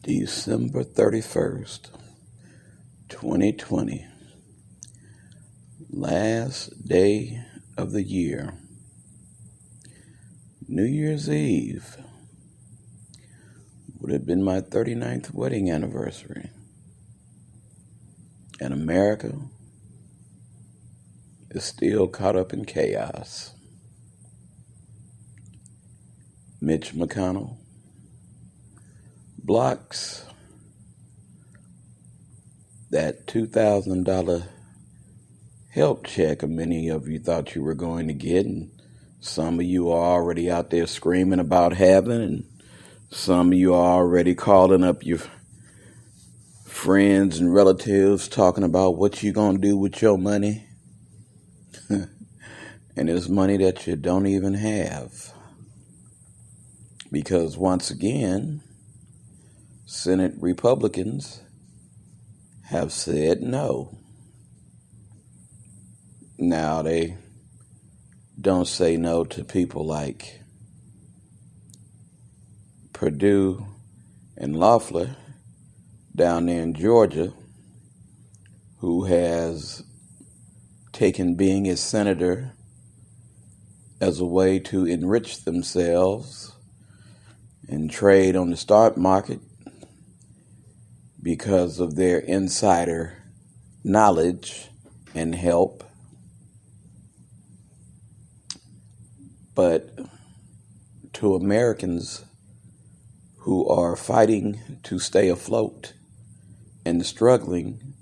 December 31st, 2020, last day of the year, New Year's Eve. Would have been my 39th wedding anniversary. And America is still caught up in chaos. Mitch McConnell blocks that $2,000 help check many of you thought you were going to get, and some of you are already out there screaming about having, and some of you are already calling up your friends and relatives talking about what you're going to do with your money. And it's money that you don't even have. Because once again, Senate Republicans have said no. Now, they don't say no to people like Perdue and Loeffler down there in Georgia, who has taken being a senator as a way to enrich themselves and trade on the stock market because of their insider knowledge and help. But to Americans who are fighting to stay afloat and struggling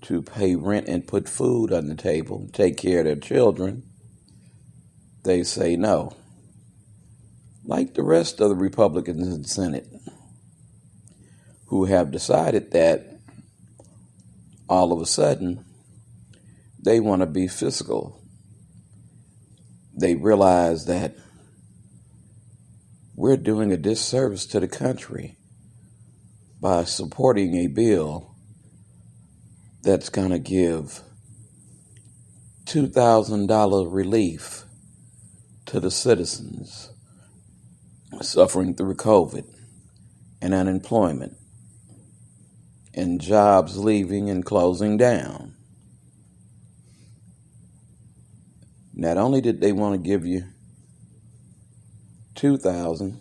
to pay rent and put food on the table, take care of their children, they say no. Like the rest of the Republicans in the Senate, who have decided that all of a sudden they want to be fiscal. They realize that we're doing a disservice to the country by supporting a bill that's going to give $2,000 relief to the citizens suffering through COVID and unemployment and jobs leaving and closing down. Not only did they want to give you $2,000,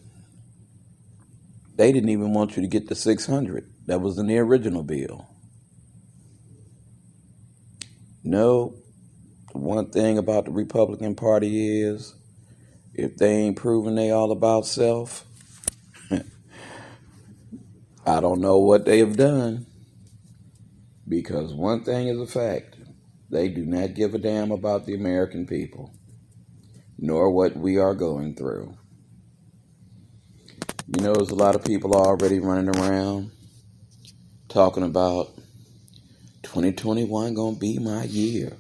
they didn't even want you to get the $600 that was in the original bill. No, one thing about the Republican Party is, if they ain't proving they all about self, I don't know what they have done. Because one thing is a fact, they do not give a damn about the American people, nor what we are going through. You know, there's a lot of people already running around talking about 2021 gonna be my year.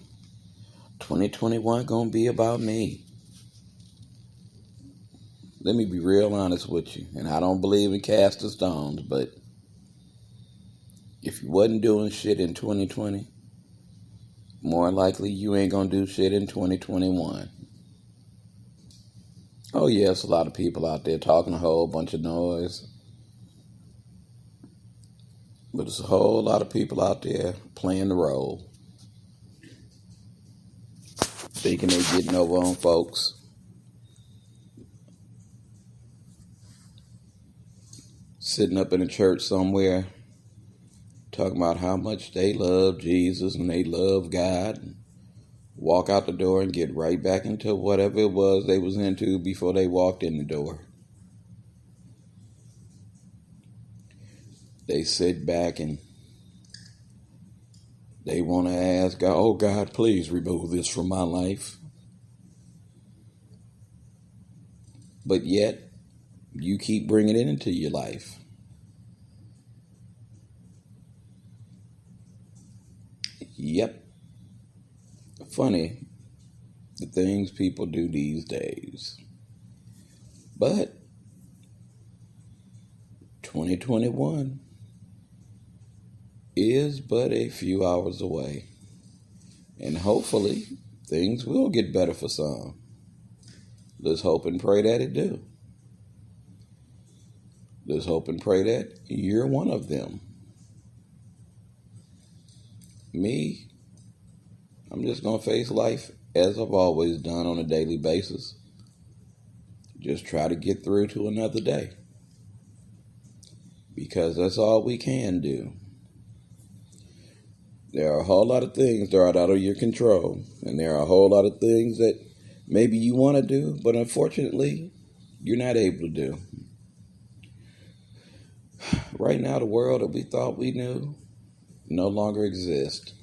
2021 gonna be about me. Let me be real honest with you, and I don't believe in casting stones, but if you wasn't doing shit in 2020, more likely you ain't gonna do shit in 2021. Oh yes, a lot of people out there talking a whole bunch of noise, but there's a whole lot of people out there playing the role, thinking they're getting over on folks. Sitting up in a church somewhere talking about how much they love Jesus and they love God, and walk out the door and get right back into whatever it was they was into before they walked in the door. They sit back and they want to ask God, oh God, please remove this from my life. But yet, you keep bringing it into your life. Yep. Funny, the things people do these days. But 2021 is but a few hours away. And hopefully, things will get better for some. Let's hope and pray that it do. Let's hope and pray that you're one of them. Me, I'm just going to face life as I've always done on a daily basis. Just try to get through to another day. Because that's all we can do. There are a whole lot of things that are out of your control. And there are a whole lot of things that maybe you want to do, but unfortunately, you're not able to do. Right now, the world that we thought we knew no longer exists.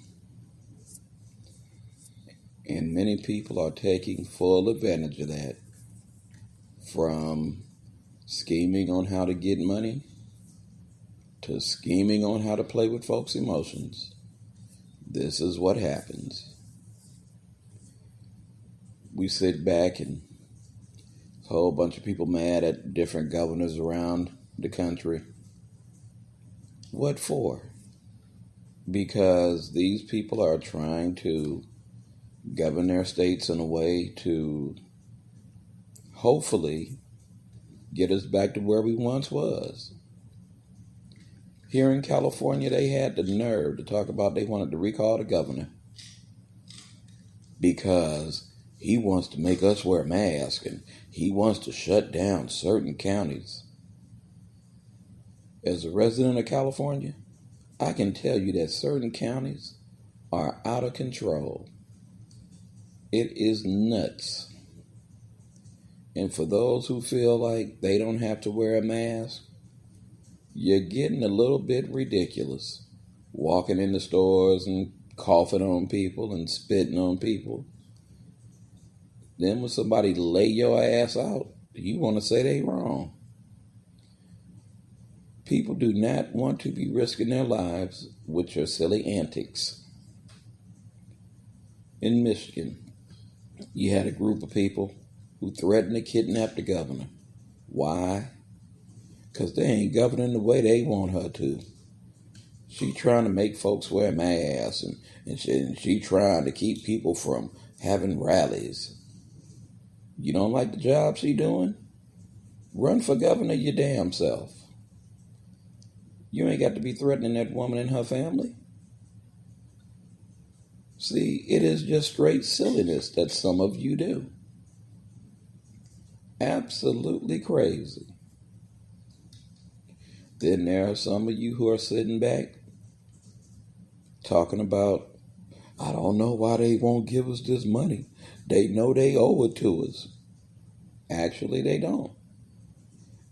And many people are taking full advantage of that. From scheming on how to get money to scheming on how to play with folks' emotions. This is what happens. We sit back and a whole bunch of people mad at different governors around the country. What for? Because these people are trying to govern their states in a way to hopefully get us back to where we once was. Here in California, they had the nerve to talk about they wanted to recall the governor because he wants to make us wear masks and he wants to shut down certain counties. As a resident of California, I can tell you that certain counties are out of control. It is nuts. And for those who feel like they don't have to wear a mask, you're getting a little bit ridiculous. Walking in the stores and coughing on people and spitting on people. Then when somebody lay your ass out, you want to say they wrong. People do not want to be risking their lives with your silly antics. In Michigan, you had a group of people who threatened to kidnap the governor. Why? Because they ain't governing the way they want her to. She trying to make folks wear masks and she trying to keep people from having rallies. You don't like the job she doing? Run for governor your damn self. You ain't got to be threatening that woman and her family. See, it is just straight silliness that some of you do. Absolutely crazy. Then there are some of you who are sitting back talking about, I don't know why they won't give us this money. They know they owe it to us. Actually, they don't.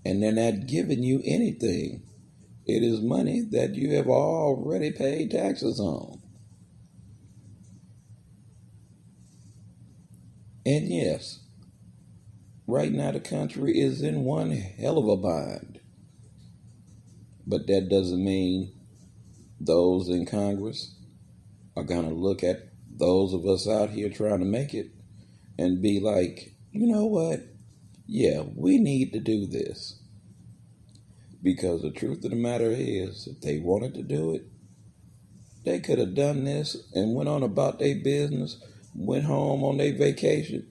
And they're not giving you anything. It is money that you have already paid taxes on. And yes, right now the country is in one hell of a bind. But that doesn't mean those in Congress are going to look at those of us out here trying to make it and be like, you know what? Yeah, we need to do this. Because the truth of the matter is, if they wanted to do it, they could have done this and went on about their business, went home on their vacation,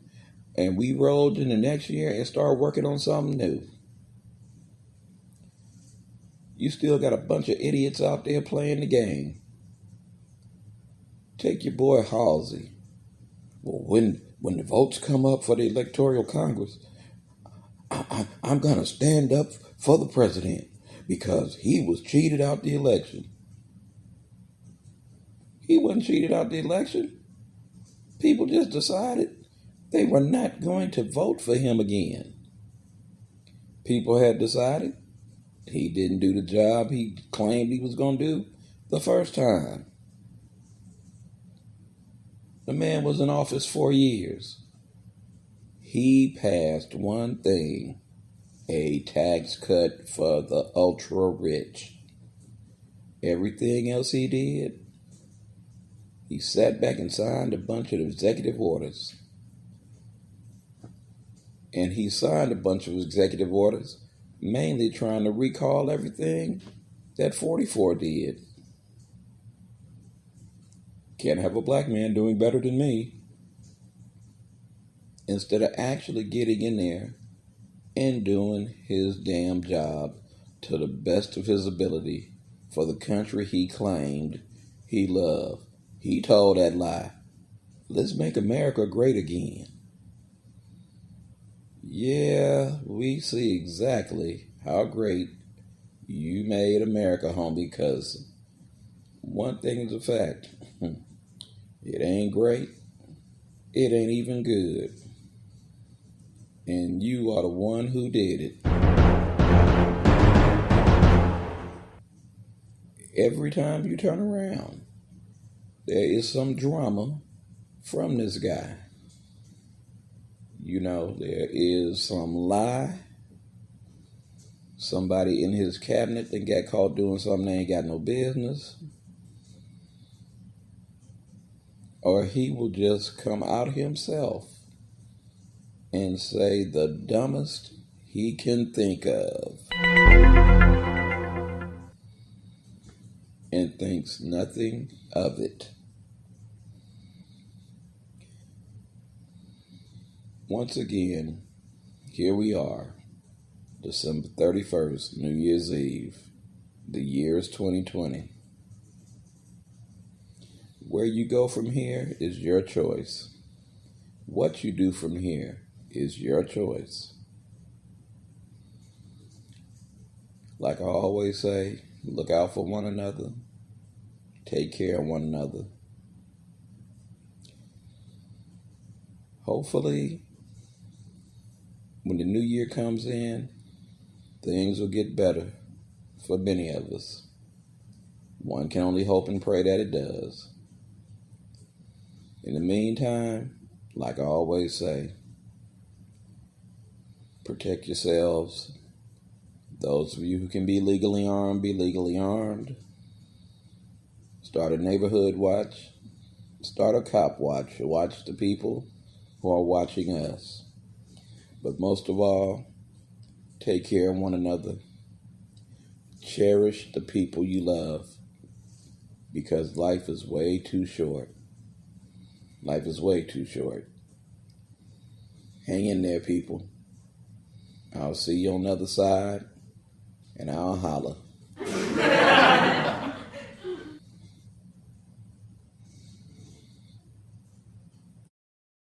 and we rolled in the next year and started working on something new. You still got a bunch of idiots out there playing the game. Take your boy Halsey. Well, when the votes come up for the electoral Congress, I'm going to stand up for the president because he was cheated out the election. He wasn't cheated out the election. People just decided they were not going to vote for him again. People had decided he didn't do the job he claimed he was going to do the first time. The man was in office 4 years. He passed one thing, a tax cut for the ultra rich. Everything else he did, he sat back and signed a bunch of executive orders. And he signed a bunch of executive orders, mainly trying to recall everything that 44 did. Can't have a black man doing better than me. Instead of actually getting in there and doing his damn job to the best of his ability for the country he claimed he loved. He told that lie. Let's make America great again. Yeah, we see exactly how great you made America, homie, because one thing is a fact. It ain't great. It ain't even good. And you are the one who did it. Every time you turn around, there is some drama from this guy. There is some lie. Somebody in his cabinet that got caught doing something they ain't got no business. Or he will just come out himself and say the dumbest he can think of. And thinks nothing of it. Once again, here we are, December 31st, New Year's Eve. The year is 2020. Where you go from here is your choice. What you do from here is your choice. Like I always say, look out for one another. Take care of one another. Hopefully, when the new year comes in, things will get better for many of us. One can only hope and pray that it does. In the meantime, like I always say, protect yourselves. Those of you who can be legally armed, be legally armed. Start a neighborhood watch. Start a cop watch. Watch the people who are watching us. But most of all, take care of one another. Cherish the people you love. Because life is way too short. Life is way too short. Hang in there, people. I'll see you on the other side, and I'll holler.